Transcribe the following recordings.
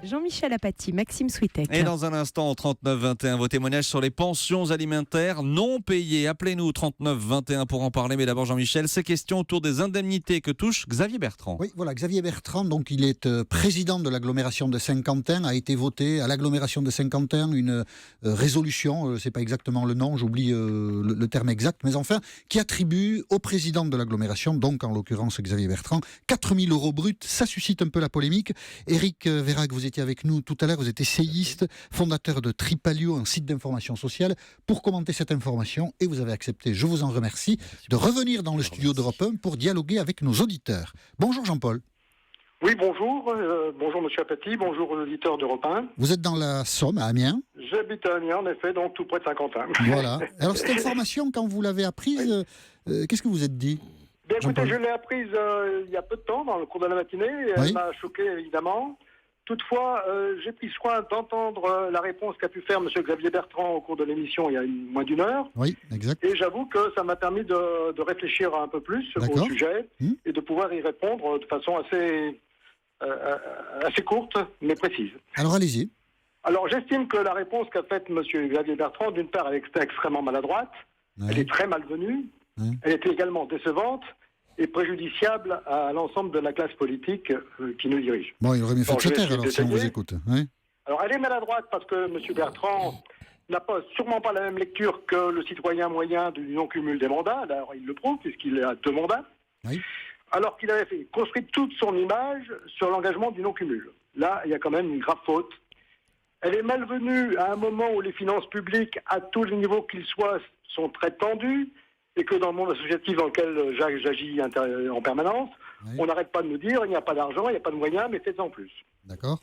Jean-Michel Apathy, Maxime Switek. Et dans un instant, au 39-21, vos témoignages sur les pensions alimentaires non payées. Appelez-nous 39-21 pour en parler. Mais d'abord, Jean-Michel, ces questions autour des indemnités que touche Xavier Bertrand. Oui, voilà, Xavier Bertrand, donc il est président de l'agglomération de Saint-Quentin, a été voté à l'agglomération de Saint-Quentin une résolution, c'est pas exactement le nom, j'oublie le terme exact, mais enfin, qui attribue au président de l'agglomération, donc en l'occurrence Xavier Bertrand, 4 000 € bruts. Ça suscite un peu la polémique. Éric Vérac, vous étiez avec nous tout à l'heure, vous êtes essayiste, fondateur de Tripalio, un site d'information sociale, pour commenter cette information, et vous avez accepté, je vous en remercie, de revenir dans le studio d'Europe 1 pour dialoguer avec nos auditeurs. Bonjour Jean-Paul. Oui, bonjour. Bonjour Monsieur Apathy, bonjour aux auditeurs d'Europe 1. Vous êtes dans la Somme, à Amiens. J'habite à Amiens, en effet, donc tout près de Saint-Quentin. Voilà. Alors cette information, quand vous l'avez apprise, qu'est-ce que vous êtes dit? Bien, écoutez, je l'ai apprise il y a peu de temps, dans le cours de la matinée. Elle m'a choqué, évidemment. Toutefois, j'ai pris soin d'entendre la réponse qu'a pu faire Monsieur Xavier Bertrand au cours de l'émission il y a moins d'une heure. Oui, exact. Et j'avoue que ça m'a permis de réfléchir un peu plus au sujet et de pouvoir y répondre de façon assez courte, mais précise. Alors allez-y. Alors j'estime que la réponse qu'a faite M. Xavier Bertrand, d'une part, elle est extrêmement maladroite, elle est très malvenue, elle était également décevante et préjudiciable à l'ensemble de la classe politique qui nous dirige. Bon, il aurait mieux fait de se taire alors si on vous écoute. Oui. Alors elle est maladroite parce que M. Bertrand n'a sûrement pas la même lecture que le citoyen moyen du non-cumul des mandats. Alors il le prouve puisqu'il a 2 mandats. Oui. Alors qu'il avait construit toute son image sur l'engagement du non-cumul. Là, il y a quand même une grave faute. Elle est malvenue à un moment où les finances publiques, à tous les niveaux qu'ils soient, sont très tendues, et que dans le monde associatif dans lequel j'agis en permanence, on n'arrête pas de nous dire il n'y a pas d'argent, il n'y a pas de moyens, mais faites-en plus. D'accord.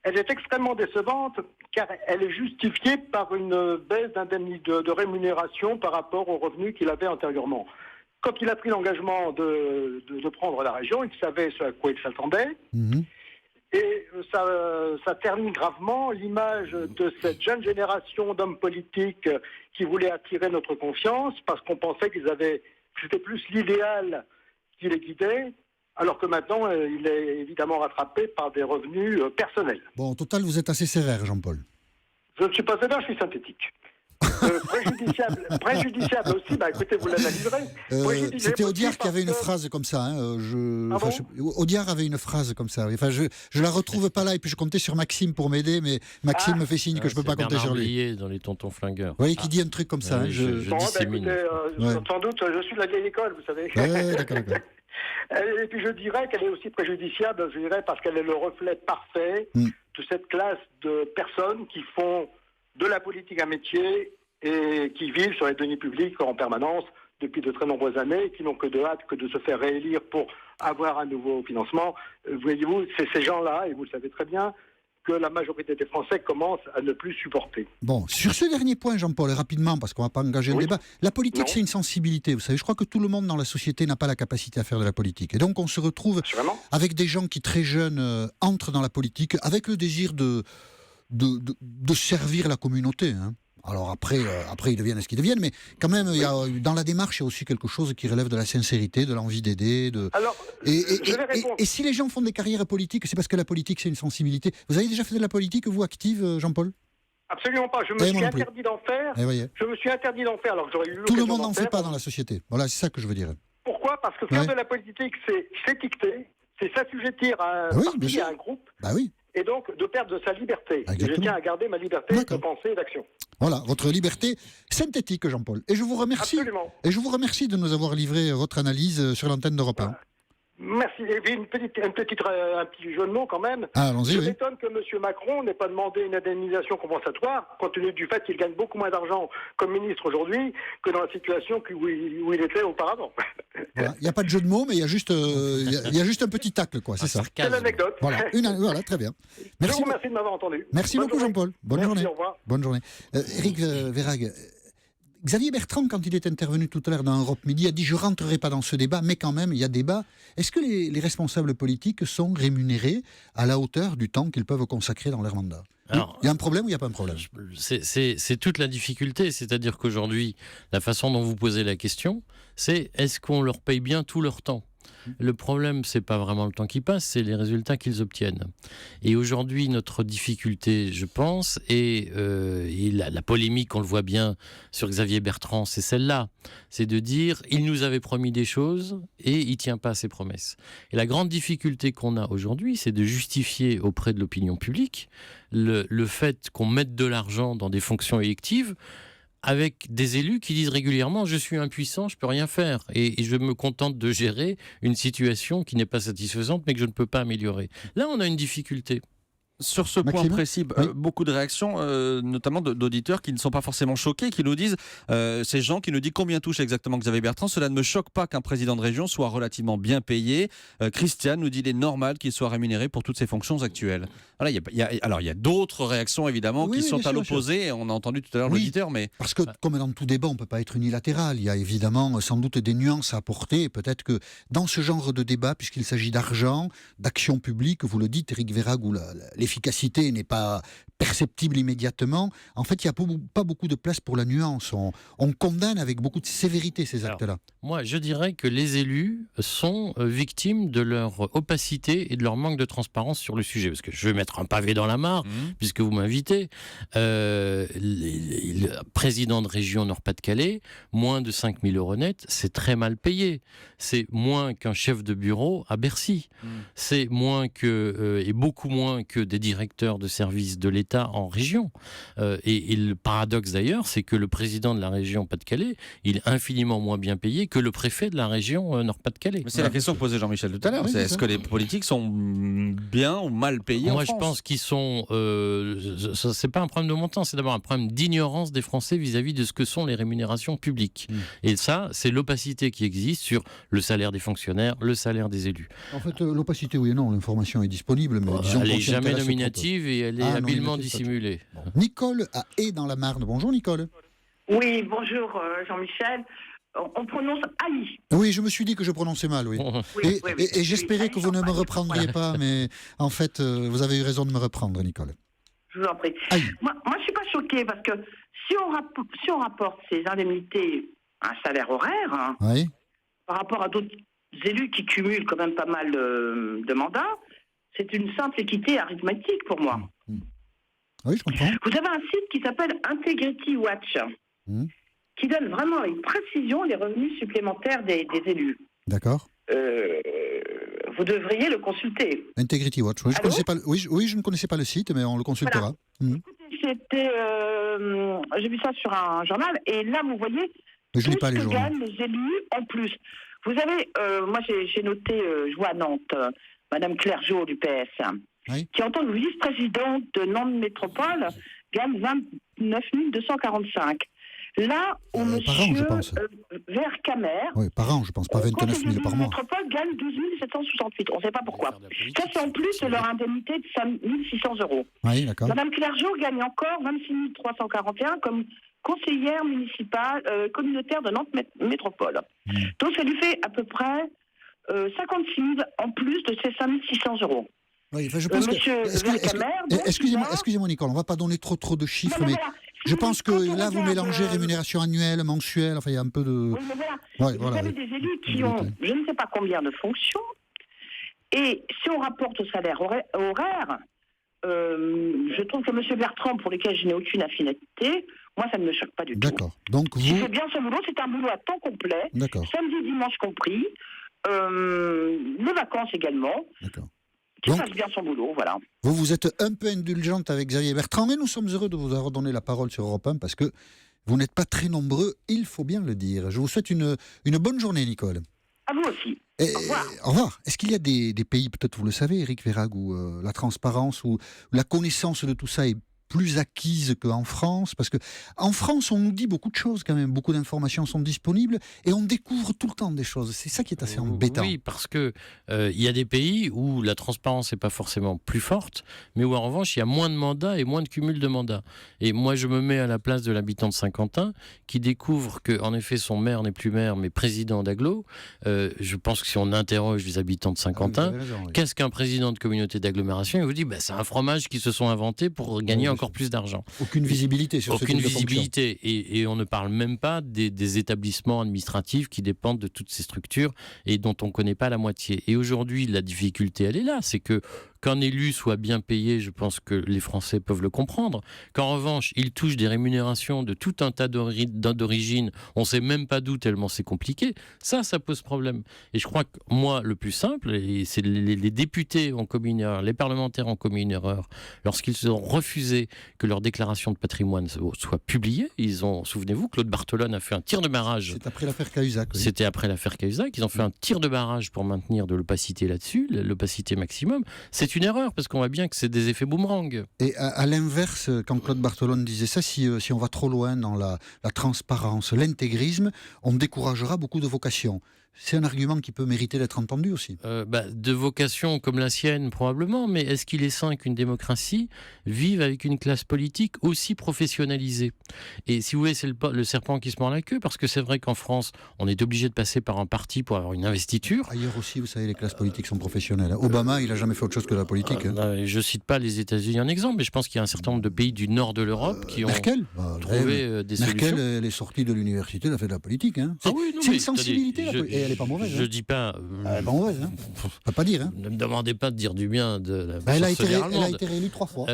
Elle est extrêmement décevante car elle est justifiée par une baisse de rémunération par rapport aux revenus qu'il avait antérieurement. Quand il a pris l'engagement de prendre la région, il savait ce à quoi il s'attendait. Et ça ternit gravement l'image de cette jeune génération d'hommes politiques qui voulaient attirer notre confiance parce qu'on pensait que c'était plus l'idéal qui les guidait, alors que maintenant, il est évidemment rattrapé par des revenus personnels. Bon, au total, vous êtes assez sévère, Jean-Paul. Je ne suis pas sévère, je suis synthétique. Préjudiciable aussi, écoutez, vous l'analyserez. C'était Audiard qui avait une phrase comme ça. Audiard avait une phrase comme ça. Enfin, je la retrouve pas là, et puis je comptais sur Maxime pour m'aider, mais Maxime me fait signe que je peux pas compter sur lui. Blier dans les Tontons Flingueurs. Oui, qui dit un truc comme ça. Je dissémine. Sans doute, je suis de la vieille école, vous savez. D'accord. Et puis je dirais qu'elle est aussi préjudiciable, parce qu'elle est le reflet parfait de cette classe de personnes qui font de la politique un métier et qui vivent sur les deniers publics en permanence depuis de très nombreuses années et qui n'ont que de hâte que de se faire réélire pour avoir un nouveau financement. Voyez-vous, c'est ces gens-là, et vous le savez très bien, que la majorité des Français commencent à ne plus supporter. Bon, sur ce dernier point, Jean-Paul, rapidement, parce qu'on ne va pas engager le débat, la politique, c'est une sensibilité. Vous savez, je crois que tout le monde dans la société n'a pas la capacité à faire de la politique. Et donc, on se retrouve avec des gens qui, très jeunes, entrent dans la politique avec le désir de servir la communauté. Alors après, ils deviennent ce qu'ils deviennent, mais quand même, dans la démarche, il y a aussi quelque chose qui relève de la sincérité, de l'envie d'aider. Et si les gens font des carrières politiques, c'est parce que la politique, c'est une sensibilité. Vous avez déjà fait de la politique, vous, active, Jean-Paul ? Absolument pas. Je me suis interdit d'en faire. Je me suis interdit d'en faire, alors que j'aurais eu tout le monde n'en fait pas dans la société. Voilà, c'est ça que je veux dire. Pourquoi ? Parce que faire de la politique, c'est s'étiqueter, c'est s'assujettir à un parti, à un groupe. Et donc de perdre de sa liberté. Je tiens à garder ma liberté de pensée et d'action. Voilà, votre liberté synthétique, Jean-Paul. Et je vous remercie. Absolument. Et je vous remercie de nous avoir livré votre analyse sur l'antenne d'Europe 1. Merci. Et puis un petit jeu de mots quand même. Allons-y, Je m'étonne que M. Macron n'ait pas demandé une indemnisation compensatoire, compte tenu du fait qu'il gagne beaucoup moins d'argent comme ministre aujourd'hui que dans la situation où il était auparavant. Voilà. Il n'y a pas de jeu de mots, mais il y a juste un petit tacle, quoi. C'est ça. C'est l'anecdote. Voilà, très bien. Merci. Je vous remercie de m'avoir entendu. Merci beaucoup, Jean-Paul. Bonne journée. Au revoir. Bonne journée. Éric Vérac. Xavier Bertrand, quand il est intervenu tout à l'heure dans Europe Midi, a dit « Je ne rentrerai pas dans ce débat, mais quand même, il y a débat. » Est-ce que les responsables politiques sont rémunérés à la hauteur du temps qu'ils peuvent consacrer dans leur mandat ? Alors, il y a un problème ou il n'y a pas un problème ? C'est toute la difficulté. C'est-à-dire qu'aujourd'hui, la façon dont vous posez la question, c'est est-ce qu'on leur paye bien tout leur temps ? Le problème, c'est pas vraiment le temps qui passe, c'est les résultats qu'ils obtiennent. Et aujourd'hui, notre difficulté, je pense, et la polémique, on le voit bien sur Xavier Bertrand, c'est celle-là. C'est de dire, il nous avait promis des choses et il tient pas à ses promesses. Et la grande difficulté qu'on a aujourd'hui, c'est de justifier auprès de l'opinion publique le fait qu'on mette de l'argent dans des fonctions électives avec des élus qui disent régulièrement « je suis impuissant, je peux rien faire et je me contente de gérer une situation qui n'est pas satisfaisante mais que je ne peux pas améliorer ». Là, on a une difficulté. Sur ce point Maxime précis, Oui. beaucoup de réactions, notamment d'auditeurs qui ne sont pas forcément choqués, qui nous disent, ces gens qui nous disent combien touche exactement Xavier Bertrand, cela ne me choque pas qu'un président de région soit relativement bien payé. Christiane nous dit il est normal qu'il soit rémunéré pour toutes ses fonctions actuelles. Voilà, il y a d'autres réactions évidemment Oui, qui oui, sont bien à sûr, l'opposé, et on a entendu tout à l'heure Oui. l'auditeur, mais... Parce que, comme dans tout débat, on ne peut pas être unilatéral. Il y a évidemment sans doute des nuances à apporter. Et peut-être que dans ce genre de débat, puisqu'il s'agit d'argent, d'action publique, vous le dites, Éric Verhaeghe, où l'efficacité n'est pas perceptible immédiatement, en fait, il n'y a pas beaucoup de place pour la nuance. On condamne avec beaucoup de sévérité ces actes-là. Moi, je dirais que les élus sont victimes de leur opacité et de leur manque de transparence sur le sujet. Parce que je vais mettre un pavé dans la mare, puisque vous m'invitez. Le président de région Nord-Pas-de-Calais, moins de 5 000 € net, c'est très mal payé. C'est moins qu'un chef de bureau à Bercy. C'est moins que, et beaucoup moins que des directeurs de services de l'État en région. Et le paradoxe d'ailleurs, c'est que le président de la région Pas-de-Calais, il est infiniment moins bien payé que le préfet de la région Nord-Pas-de-Calais. Mais c'est la question que posait Jean-Michel tout à l'heure. Oui, C'est c'est est-ce ça. que les politiques sont bien ou mal payés Moi, en je France? pense qu'ils sont. C'est pas un problème de montant, c'est d'abord un problème d'ignorance des Français vis-à-vis de ce que sont les rémunérations publiques. Et ça, c'est l'opacité qui existe sur le salaire des fonctionnaires, le salaire des élus. En fait, l'opacité, oui et non, l'information est disponible, mais disons Elle qu'on est s'y jamais intéresse trop peu. nominative et elle est Ah, non, habilement il ne fait pas dissimulée. Bon. Nicole à Haye dans la Marne. Bonjour Nicole. Oui, bonjour Jean-Michel. On prononce Haï. Oui, je me suis dit que je prononçais mal, oui. Oui, Et j'espérais que vous ne me reprendriez pas, mais en fait, vous avez eu raison de me reprendre, Nicole. Je vous en prie. Aïe. Moi, je ne suis pas choquée parce que si on rapporte ces indemnités à un salaire horaire, hein, Oui. par rapport à d'autres élus qui cumulent quand même pas mal de mandats, c'est une simple équité arithmétique pour moi. Oui, je comprends. Vous avez un site qui s'appelle Integrity Watch, qui donne vraiment avec précision les revenus supplémentaires des élus. D'accord. Vous devriez le consulter. Integrity Watch. Oui, je Allô connaissais pas. Oui, je ne connaissais pas le site, mais on le consultera. Écoutez, j'ai vu ça sur un journal, et là, vous voyez, Mais je lis pas les que journaux. gagnent les élus en plus. Vous avez, moi j'ai noté, je vois à Nantes, Madame Claire Jo du PS, Oui. qui en tant que vice-présidente de Nantes Métropole gagne 29 245. Là où par an, je monsieur pense. Vercamer, Oui, par an, je pense, pas 29 000 par mois. Métropole gagne 12 768. On ne sait pas pourquoi. Ça, c'est en plus de leur indemnité de 5 600 €. Oui, d'accord. Madame Claire Jo gagne encore 26 341 comme conseillère municipale communautaire de Nantes Métropole. Donc ça lui fait à peu près 56 000 en plus de ces 5 600 €. Oui, enfin, je pense Monsieur excusez-moi, Nicole, on ne va pas donner trop de chiffres, mais je pense que là, vous mélangez rémunération annuelle, mensuelle, enfin, il y a un peu de... Oui, mais voilà. Ouais, Vous voilà, avez oui. des élus qui ont je ne sais pas combien de fonctions, et si on rapporte au salaire horaire, je trouve que M. Bertrand, pour lequel je n'ai aucune affinité, moi, ça ne me choque pas du tout. D'accord. Donc, Il vous... fait bien son boulot, c'est un boulot à temps complet, D'accord. samedi, dimanche compris, les vacances également. D'accord. Qui Donc- fasse bien son boulot, voilà. Vous êtes un peu indulgente avec Xavier Bertrand, mais nous sommes heureux de vous avoir donné la parole sur Europe 1 parce que vous n'êtes pas très nombreux, il faut bien le dire. Je vous souhaite une bonne journée, Nicole. À vous aussi. Et, Au revoir. au revoir. Est-ce qu'il y a des pays, peut-être vous le savez, Éric Verhaeghe, où la transparence, où la connaissance de tout ça est plus acquise qu'en France? Parce que en France, on nous dit beaucoup de choses quand même, beaucoup d'informations sont disponibles et on découvre tout le temps des choses. C'est ça qui est assez embêtant. Oui, parce que il y a des pays où la transparence n'est pas forcément plus forte, mais où en revanche il y a moins de mandats et moins de cumul de mandats. Et moi je me mets à la place de l'habitant de Saint-Quentin qui découvre que en effet son maire n'est plus maire mais président d'agglo. Je pense que si on interroge les habitants de Saint-Quentin, Ah oui, vous avez raison, oui. qu'est-ce qu'un président de communauté d'agglomération? Il vous dit c'est un fromage qu'ils se sont inventés pour gagner Oui, encore plus d'argent. Aucune visibilité sur ce type Aucune de fonction. visibilité. Et on ne parle même pas des établissements administratifs qui dépendent de toutes ces structures et dont on ne connaît pas la moitié. Et aujourd'hui, la difficulté, elle est là. C'est que qu'un élu soit bien payé, je pense que les Français peuvent le comprendre. Qu'en revanche, il touche des rémunérations de tout un tas d'origines, on ne sait même pas d'où tellement c'est compliqué, ça pose problème. Et je crois que moi, le plus simple, et c'est les députés ont commis une erreur, les parlementaires ont commis une erreur, lorsqu'ils ont refusé que leur déclaration de patrimoine soit publiée. Souvenez-vous, Claude Barthelone a fait un tir de barrage. C'est après l'affaire Cahuzac. Oui. C'était après l'affaire Cahuzac. Ils ont fait un tir de barrage pour maintenir de l'opacité là-dessus, l'opacité maximum. C'est une erreur, parce qu'on voit bien que c'est des effets boomerang. Et à l'inverse, quand Claude Barthelone disait ça, si on va trop loin dans la transparence, l'intégrisme, on découragera beaucoup de vocations. C'est un argument qui peut mériter d'être entendu aussi. De vocation comme la sienne, probablement, mais est-ce qu'il est sain qu'une démocratie vive avec une classe politique aussi professionnalisée? Et si vous voulez, c'est le serpent qui se mord la queue, parce que c'est vrai qu'en France, on est obligé de passer par un parti pour avoir une investiture. Ailleurs aussi, vous savez, les classes politiques sont professionnelles. Obama, il n'a jamais fait autre chose que la politique. Je ne cite pas les États-Unis en exemple, mais je pense qu'il y a un certain nombre de pays du nord de l'Europe qui ont Merkel, trouvé des solutions. Merkel, elle est sortie de l'université, elle a fait de la politique. Hein. Ah oui, non, c'est mais une sensibilité, attendez, et elle n'est pas mauvaise. Je hein. dis pas. Elle n'est pas mauvaise, hein. On peut pas dire. Hein. Ne me demandez pas de dire du bien de la Elle a chancelière été allemande. réélue 3 fois.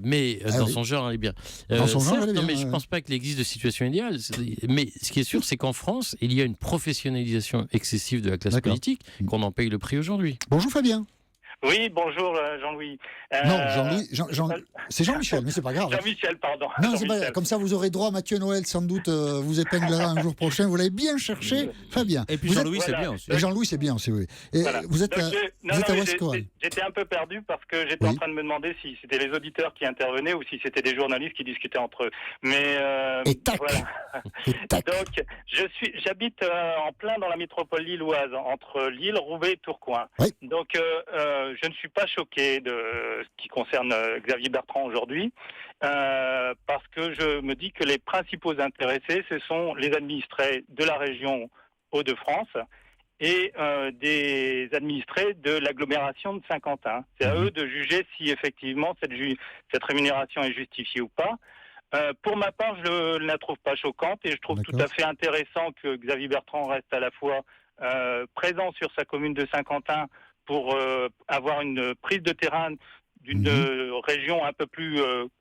Mais dans son genre, elle est bien. Dans son genre, certes, elle est bien. non, mais je ne pense pas qu'il existe de situation idéale. Mais ce qui est sûr, c'est qu'en France, il y a une professionnalisation excessive de la classe D'accord. politique, qu'on en paye le prix aujourd'hui. Bonjour Fabien. Oui, bonjour Jean-Louis. Non, Jean-Louis, c'est Jean-Michel, mais c'est pas grave. Jean-Michel, pardon. Non, c'est pas, Jean-Michel. comme ça vous aurez droit à Mathieu Noël, sans doute vous épinglera un jour prochain. Vous l'avez bien cherché, Fabien. Et puis Vous Jean-Louis, êtes- c'est voilà. bien aussi. Et Jean-Louis, c'est bien aussi, oui. Et Voilà. vous êtes Donc, à, non, vous êtes à mais West Corral. j'étais un peu perdu parce que j'étais Oui. en train de me demander si c'était les auditeurs qui intervenaient ou si c'était des journalistes qui discutaient entre eux. Mais Et tac. voilà. Et tac. Donc, j'habite en plein dans la métropole lilloise, entre Lille, Roubaix et Tourcoing. Oui. Donc, je ne suis pas choqué de ce qui concerne Xavier Bertrand aujourd'hui, parce que je me dis que les principaux intéressés, ce sont les administrés de la région Hauts-de-France et des administrés de l'agglomération de Saint-Quentin. C'est à eux de juger si effectivement cette rémunération est justifiée ou pas. Pour ma part, je ne la trouve pas choquante et je trouve tout à fait intéressant que Xavier Bertrand reste à la fois présent sur sa commune de Saint-Quentin pour avoir une prise de terrain d'une région un peu plus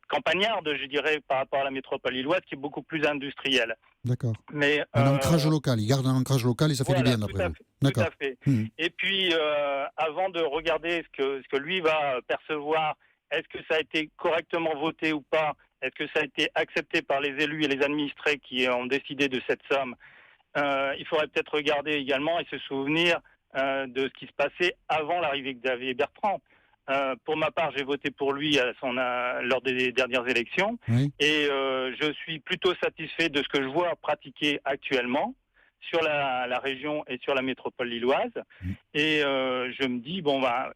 campagnarde, je dirais, par rapport à la métropole lilloise, qui est beaucoup plus industrielle. D'accord. Mais, Un ancrage local, il garde un ancrage local et ça fait voilà, du bien d'après vous. Tout D'accord. à fait. Mhm. Et puis, avant de regarder ce que lui va percevoir, est-ce que ça a été correctement voté ou pas? Est-ce que ça a été accepté par les élus et les administrés qui ont décidé de cette somme? Il faudrait peut-être regarder également et se souvenir de ce qui se passait avant l'arrivée de Xavier Bertrand. Pour ma part, j'ai voté pour lui lors des dernières élections. Oui. Et je suis plutôt satisfait de ce que je vois pratiquer actuellement sur la région et sur la métropole lilloise. Et je me dis,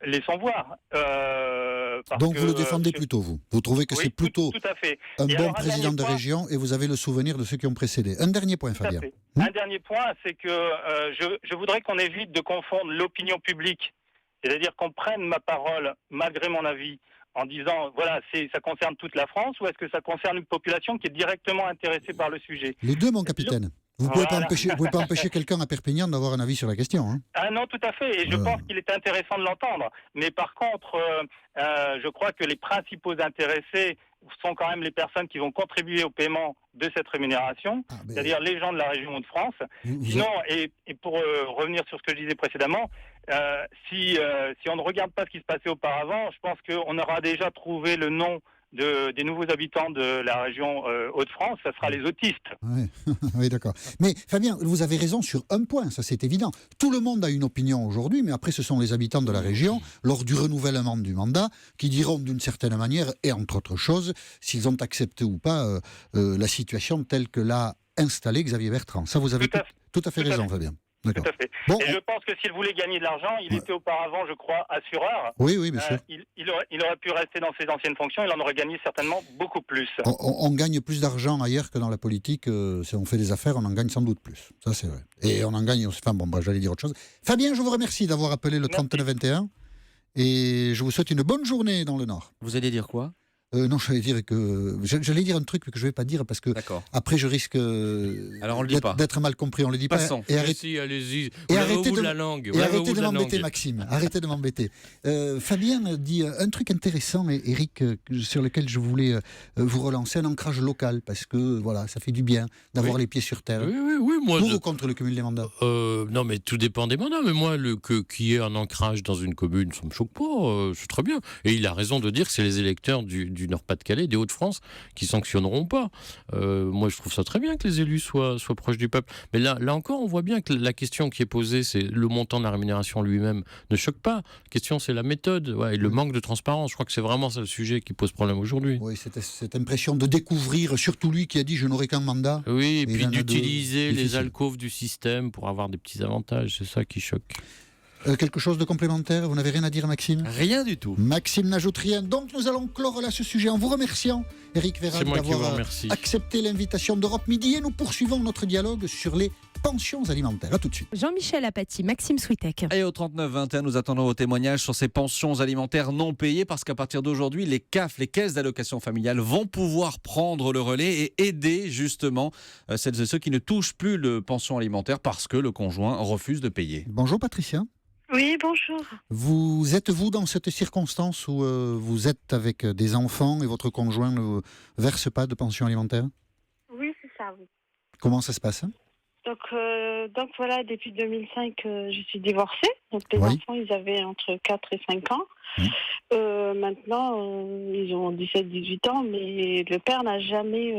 laissons voir. Donc vous le défendez plutôt, vous. Vous trouvez que Oui, c'est plutôt tout à fait. un Et bon alors, président dernier de point. région et vous avez le souvenir de ceux qui ont précédé. Un dernier point, Tout à Fabien. fait. Un dernier point, c'est que je voudrais qu'on évite de confondre l'opinion publique, c'est-à-dire qu'on prenne ma parole, malgré mon avis, en disant, voilà, ça concerne toute la France, ou est-ce que ça concerne une population qui est directement intéressée par le sujet? Les deux, mon capitaine. Vous ne pouvez Voilà. vous pouvez pas empêcher quelqu'un à Perpignan d'avoir un avis sur la question. Hein. Ah non, tout à fait, et je pense qu'il est intéressant de l'entendre. Mais par contre, je crois que les principaux intéressés sont quand même les personnes qui vont contribuer au paiement de cette rémunération, c'est-à-dire les gens de la région Hauts-de-France. Sinon, et pour revenir sur ce que je disais précédemment, si on ne regarde pas ce qui se passait auparavant, je pense qu'on aura déjà trouvé le nom des nouveaux habitants de la région Hauts-de-France, ça sera les autistes. Ouais. Oui, d'accord. Mais Fabien, vous avez raison sur un point, ça c'est évident. Tout le monde a une opinion aujourd'hui, mais après ce sont les habitants de la région, lors du renouvellement du mandat, qui diront d'une certaine manière, et entre autres choses, s'ils ont accepté ou pas la situation telle que l'a installée Xavier Bertrand. Ça, vous avez tout à fait raison, Fabien. D'accord. Tout à fait. Bon, et je pense que s'il voulait gagner de l'argent, il était auparavant, je crois, assureur. Oui, oui, bien sûr. Il aurait pu rester dans ses anciennes fonctions, il en aurait gagné certainement beaucoup plus. On gagne plus d'argent ailleurs que dans la politique. Si on fait des affaires, on en gagne sans doute plus. Ça, c'est vrai. Et on en gagne aussi. Enfin, j'allais dire autre chose. Fabien, je vous remercie d'avoir appelé le 3921. Et je vous souhaite une bonne journée dans le Nord. Vous allez dire quoi? Non, j'allais dire un truc que je ne vais pas dire parce que D'accord. après je risque Alors on le dit pas. d'être mal compris. On le dit Passons. pas. Si, allez-y. Et Vous l'avez au arrêtez bout de- de la langue. Et Vous l'avez au arrêtez bout de la m'embêter, langue. Maxime. Arrêtez de m'embêter. Fabienne dit un truc intéressant, Eric, sur lequel je voulais vous relancer, un ancrage local, parce que voilà, ça fait du bien d'avoir les pieds sur terre. Oui, moi. Pour ou contre le cumul des mandats? Non, mais tout dépend des mandats. Mais moi, qu'il y ait un ancrage dans une commune, ça me choque pas. C'est très bien. Et il a raison de dire que c'est les électeurs du Nord-Pas-de-Calais, des Hauts-de-France, qui sanctionneront pas. Moi, je trouve ça très bien que les élus soient proches du peuple. Mais là encore, on voit bien que la question qui est posée, c'est le montant de la rémunération lui-même ne choque pas. La question, c'est la méthode et le manque de transparence. Je crois que c'est vraiment ça le sujet qui pose problème aujourd'hui. Oui, c'était cette impression de découvrir, surtout lui qui a dit je n'aurai qu'un mandat. Oui, et Mais il puis en a d'utiliser de les difficiles. alcôves du système pour avoir des petits avantages. C'est ça qui choque. Quelque chose de complémentaire? Vous n'avez rien à dire, Maxime? Rien du tout. Maxime n'ajoute rien. Donc nous allons clore là ce sujet en vous remerciant, Éric Véral, C'est moi qui vous d'avoir remercie. accepté l'invitation d'Europe Midi. Et nous poursuivons notre dialogue sur les pensions alimentaires. À tout de suite. Jean-Michel Apathy, Maxime Switek. Et au 39-21, nous attendons vos témoignages sur ces pensions alimentaires non payées parce qu'à partir d'aujourd'hui, les CAF, les caisses d'allocation familiale, vont pouvoir prendre le relais et aider justement celles et ceux qui ne touchent plus le pension alimentaire parce que le conjoint refuse de payer. Bonjour Patricia. Oui, bonjour. Vous êtes-vous dans cette circonstance où vous êtes avec des enfants et votre conjoint ne verse pas de pension alimentaire? Oui, c'est ça, oui. Comment ça se passe? Donc voilà, depuis 2005, je suis divorcée. Donc les Oui. enfants, ils avaient entre 4 et 5 ans. Oui. Maintenant, ils ont 17-18 ans, mais le père n'a jamais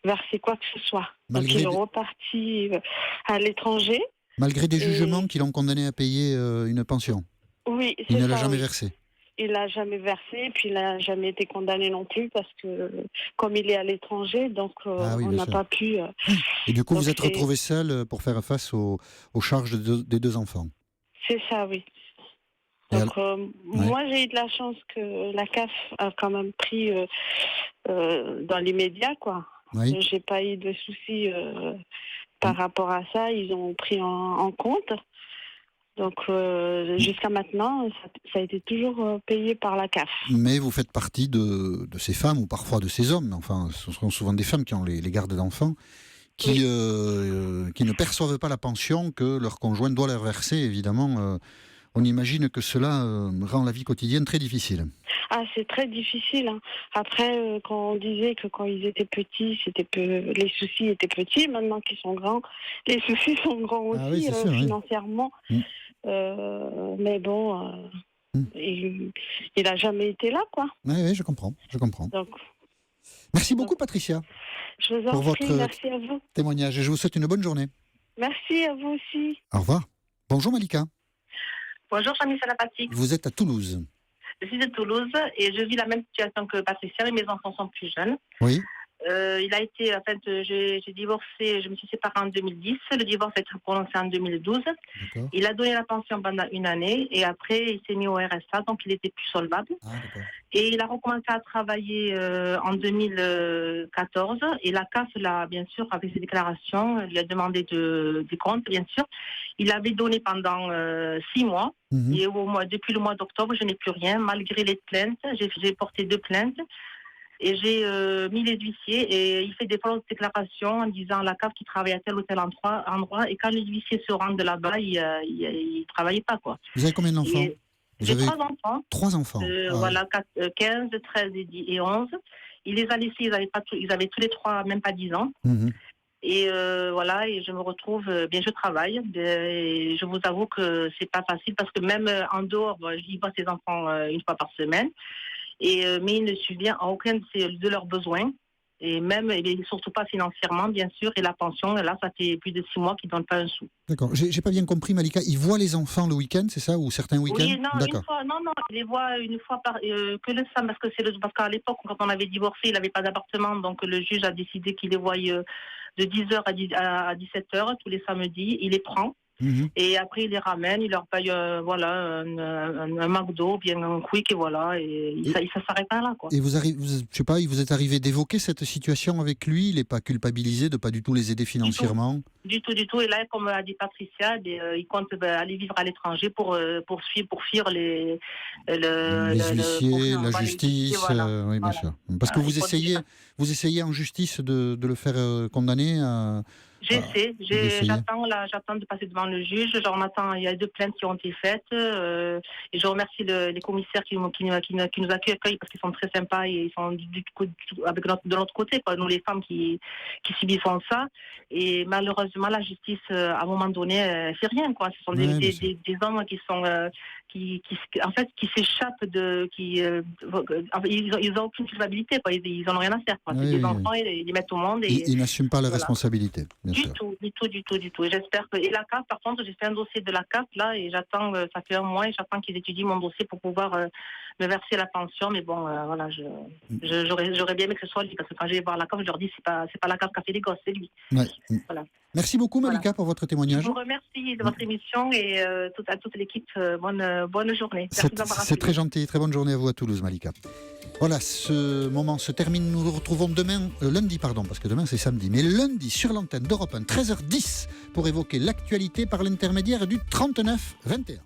versé quoi que ce soit. Malgré Donc il est des- reparti à l'étranger. Malgré des Et- jugements qui l'ont condamné à payer une pension, Oui, il c'est ne l'a ça, jamais oui. versé. Il l'a jamais versé, puis il n'a jamais été condamné non plus parce que comme il est à l'étranger, donc Ah oui, on bien n'a sûr. pas pu. Et du coup, Donc vous êtes c'est- retrouvé seul pour faire face aux charges des deux enfants. C'est ça, oui. Et Donc, moi, j'ai eu de la chance que la CAF a quand même pris dans les médias, quoi. Oui. J'ai pas eu de soucis par rapport à ça. Ils ont pris en compte. Donc, jusqu'à maintenant, ça a été toujours payé par la CAF. Mais vous faites partie de ces femmes, ou parfois de ces hommes, enfin, ce sont souvent des femmes qui ont les gardes d'enfants, qui ne perçoivent pas la pension que leur conjoint doit leur verser, évidemment. On imagine que cela rend la vie quotidienne très difficile. Ah, c'est très difficile. Hein. Après, quand on disait que quand ils étaient petits, les soucis étaient petits. Maintenant qu'ils sont grands, les soucis sont grands aussi, Ah oui, c'est sûr, oui. financièrement. Mm. Mais bon, il n'a jamais été là, quoi. Oui, je comprends. Donc, Merci beaucoup, Patricia, je vous Pour en prie, votre- merci à vous. témoignage. Et je vous souhaite une bonne journée. Merci à vous aussi. Au revoir. Bonjour, Malika. Bonjour, Jean-Michel Apathy. Vous êtes à Toulouse. Je suis de Toulouse et je vis la même situation que Patricia, mais mes enfants sont plus jeunes. Oui. J'ai divorcé, je me suis séparée en 2010. Le divorce a été prononcé en 2012. D'accord. Il a donné la pension pendant une année et après, il s'est mis au RSA, donc il était plus solvable. Ah, d'accord. Et il a recommencé à travailler en 2014. Et la CAF, bien sûr, avec ses déclarations, lui a demandé des comptes, bien sûr. Il avait donné pendant 6 mois. Mhm. Et depuis le mois d'octobre, je n'ai plus rien, malgré les plaintes. J'ai porté 2 plaintes. Et j'ai mis les huissiers et il fait des fausses déclarations en disant à la CAF qu'il travaille à tel ou tel endroit. Et quand les huissiers se rendent là-bas, ils ne travaillent pas, quoi. Vous avez combien d'enfants? Et Vous J'ai avez 3 enfants. 3 enfants. Ah, Voilà, 15, 13 et 11. Il les a laissés, ils avaient tous les 3 même pas 10 ans. mhm. Et voilà, et je me retrouve, bien je travaille. Et je vous avoue que c'est pas facile parce que même en dehors, j'y vois ses enfants une fois par semaine. Mais il ne subvient à aucun de leurs besoins. Et même, et surtout pas financièrement, bien sûr. Et la pension, là, ça fait plus de 6 mois qu'ils ne donnent pas un sou. D'accord. J'ai pas bien compris, Malika. Ils voient les enfants le week-end, c'est ça? Ou certains week-ends? Oui, non, D'accord. il les voit une fois que le samedi, parce qu'à l'époque, quand on avait divorcé, il n'avait pas d'appartement, donc le juge a décidé qu'il les voyait de 10h à 17h tous les samedis. Il les prend. Et après, il les ramène, il leur paye voilà, un McDo, bien un Quick, et voilà, et ça s'arrête là, quoi. Et je sais pas, il vous est arrivé d'évoquer cette situation avec lui? Il n'est pas culpabilisé de pas du tout les aider financièrement? Du tout. Et là, comme a dit Patricia, il compte aller vivre à l'étranger pour fuir les huissiers, la justice, voilà. oui, bien sûr. Parce que vous essayez en justice de le faire condamner à... J'attends de passer devant le juge. Il y a 2 plaintes qui ont été faites. Et je remercie les commissaires qui nous accueillent parce qu'ils sont très sympas et ils sont de notre côté, quoi, nous les femmes qui subissons ça. Et malheureusement, la justice, à un moment donné, elle fait rien, quoi. Ce sont des hommes qui sont qui s'échappent ils n'ont aucune culpabilité, quoi. Ils n'en ont rien à faire, quoi. C'est des enfants, ils les mettent au monde. Ils n'assument pas leurs responsabilités. Du tout. Et j'espère que. Et la CAF, par contre, j'ai fait un dossier de la CAF, là, et j'attends, ça fait 1 mois, et j'attends qu'ils étudient mon dossier pour pouvoir me verser la pension. Mais bon, voilà, j'aurais bien aimé que ce soit lui, parce que quand je vais voir la CAF, je leur dis, c'est pas la CAF qui a fait les gosses, c'est lui. Ouais. Voilà. Merci beaucoup, Malika, pour votre témoignage. Je vous remercie de votre émission et à toute l'équipe, bonne journée. Merci C'est très gentil. Très bonne journée à vous à Toulouse, Malika. Voilà, ce moment se termine. Nous nous retrouvons lundi, parce que demain c'est samedi, mais lundi sur l'antenne d'Europe 1, 13h10, pour évoquer l'actualité par l'intermédiaire du 39 21.